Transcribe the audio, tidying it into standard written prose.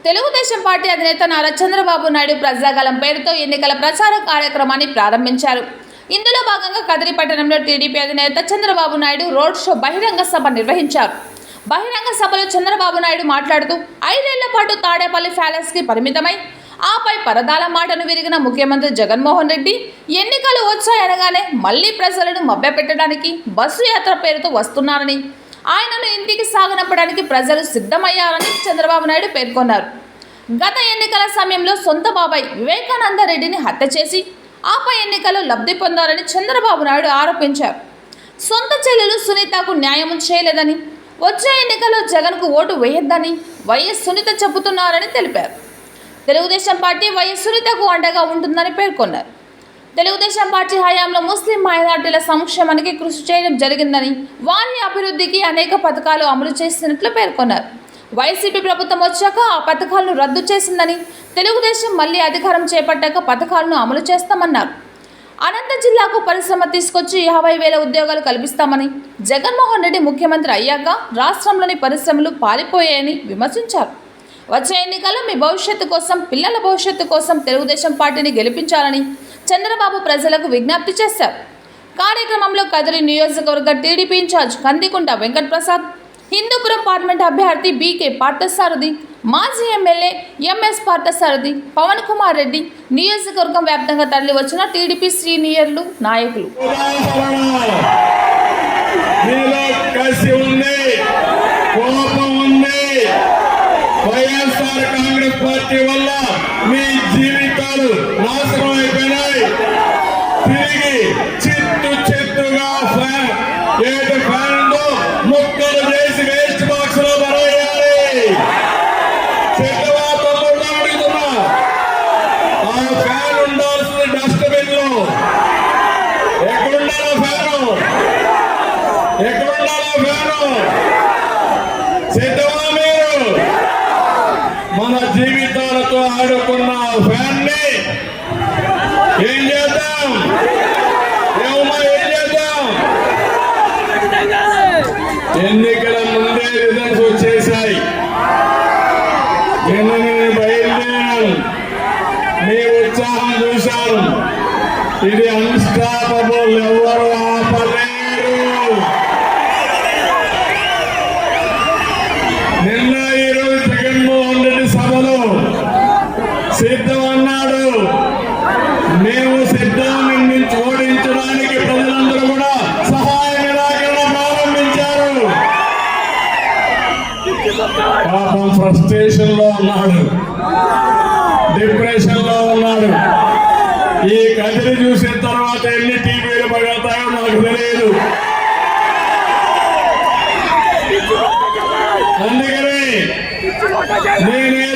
Telugu Desam party అధినేత నారా చంద్రబాబు నాయుడు ప్రజాగళం పేరుతో ఎన్నికల ప్రచార కార్యక్రమాన్ని ప్రారంభించారు. ఇందులో భాగంగా కదిరి పట్టణంలో టీడీపీ అధినేత చంద్రబాబు నాయుడు రోడ్ షో బహిరంగ సభ నిర్వహించారు. బహిరంగ సభలో చంద్రబాబు నాయుడు మాట్లాడుతూ 5 ఏళ్ల పాటు తాడేపల్లి ప్యాలెస్కి పరిమితమై ఆపై పరదాల మాటను విరిగిన ముఖ్యమంత్రి జగన్మోహన్ రెడ్డి ఎన్నికలు వచ్చాయనగానే మళ్లీ ప్రజలను మభ్యపెట్టడానికి బస్సు యాత్ర పేరుతో వస్తున్నారని, ఆయనను ఇంటికి సాగనంపడానికి ప్రజలు సిద్ధమయ్యారని చంద్రబాబు నాయుడు పేర్కొన్నారు. గత ఎన్నికల సమయంలో సొంత బాబాయ్ వివేకానంద రెడ్డిని హత్య చేసి ఆపై ఎన్నికల్లో లబ్ధి పొందారని చంద్రబాబు నాయుడు ఆరోపించారు. సొంత చెల్లెలు సునీతకు న్యాయం చేయలేదని, వచ్చే ఎన్నికల్లో జగన్కు ఓటు వేయొద్దని వైఎస్ సునీత చెబుతున్నారని తెలిపారు. తెలుగుదేశం పార్టీ వైఎస్ సునీతకు అండగా ఉంటుందని పేర్కొన్నారు. తెలుగుదేశం పార్టీ హయాంలో ముస్లిం మైనార్టీల సంక్షేమానికి కృషి చేయడం జరిగిందని, వారి అభివృద్ధికి అనేక పథకాలు అమలు చేసినట్లు పేర్కొన్నారు. వైసీపీ ప్రభుత్వం వచ్చాక ఆ పథకాలను రద్దు చేసిందని, తెలుగుదేశం మళ్లీ అధికారం చేపట్టాక పథకాలను అమలు చేస్తామన్నారు. అనంత జిల్లాకు పరిశ్రమ తీసుకొచ్చి 50,000 ఉద్యోగాలు కల్పిస్తామని, జగన్మోహన్ రెడ్డి ముఖ్యమంత్రి అయ్యాక రాష్ట్రంలోని పరిశ్రమలు పారిపోయాయని విమర్శించారు. వచ్చే ఎన్నికల్లో మీ భవిష్యత్తు కోసం, పిల్లల భవిష్యత్తు కోసం తెలుగుదేశం పార్టీని గెలిపించాలని చంద్రబాబు ప్రజలకు విజ్ఞప్తి చేశారు. కార్యక్రమంలో కదిరి నియోజకవర్గ TDP incharge Kandikunta Venkat Prasad, Hindupuram parliament అభ్యర్థి బీకే పార్థసారథి, మాజీ ఎమ్మెల్యే ఎంఎస్ పార్థసారథి, పవన్ కుమార్ రెడ్డి, నియోజకవర్గం వ్యాప్తంగా తరలి వచ్చిన టీడీపీ సీనియర్లు, నాయకులు. వైఎస్ఆర్ కాంగ్రెస్ పార్టీ వల్ల మీ జీవితాలు నాశనం అయిపోయినాయి. తిరిగి చిత్తుగా ఏడు ఫ్యాన్లు ముక్కలు చేసి వేస్ట్ బాక్స్ లో పడేయాలి. అడుగుతున్నా, ఆ ఫ్యాన్ ఉండాల్సింది డస్ట్బిన్ లో. ఎక్కడుండాలో ఫ్యాను, ఎక్కడుండాలో ఫ్యాను సిద్ధమా మీరు? మన జీవితాలతో ఆడుకున్న ఫ్యాన్ ని ఏం చేద్దాం? ఏం చేద్దాం? ఎన్నికల ముందే రిజల్ట్స్ వచ్చేసాయి. నిన్న నేను బయలుదేరాను, మీ ఉత్సాహం చూశాను. ఇది అన్స్టాపబుల్, ఎవరు ఆపలేరు. నిన్న ఈరోజు జగన్మోహన్ రెడ్డి సభలో సిద్ధం అన్నాడు. మేము సిద్ధం నుంచి ఓడించడానికి ప్రజలందరూ కూడా సహాయ నిరాకరణ ప్రారంభించారు. పాపం ఫ్రస్ట్రేషన్ లో ఉన్నాడు, డిప్రెషన్ లో ఉన్నాడు. ఈ కదిరి చూసిన తర్వాత ఎన్ని టీవీలు పగలుతాయో నాకు తెలియదు. అందుకని నేనే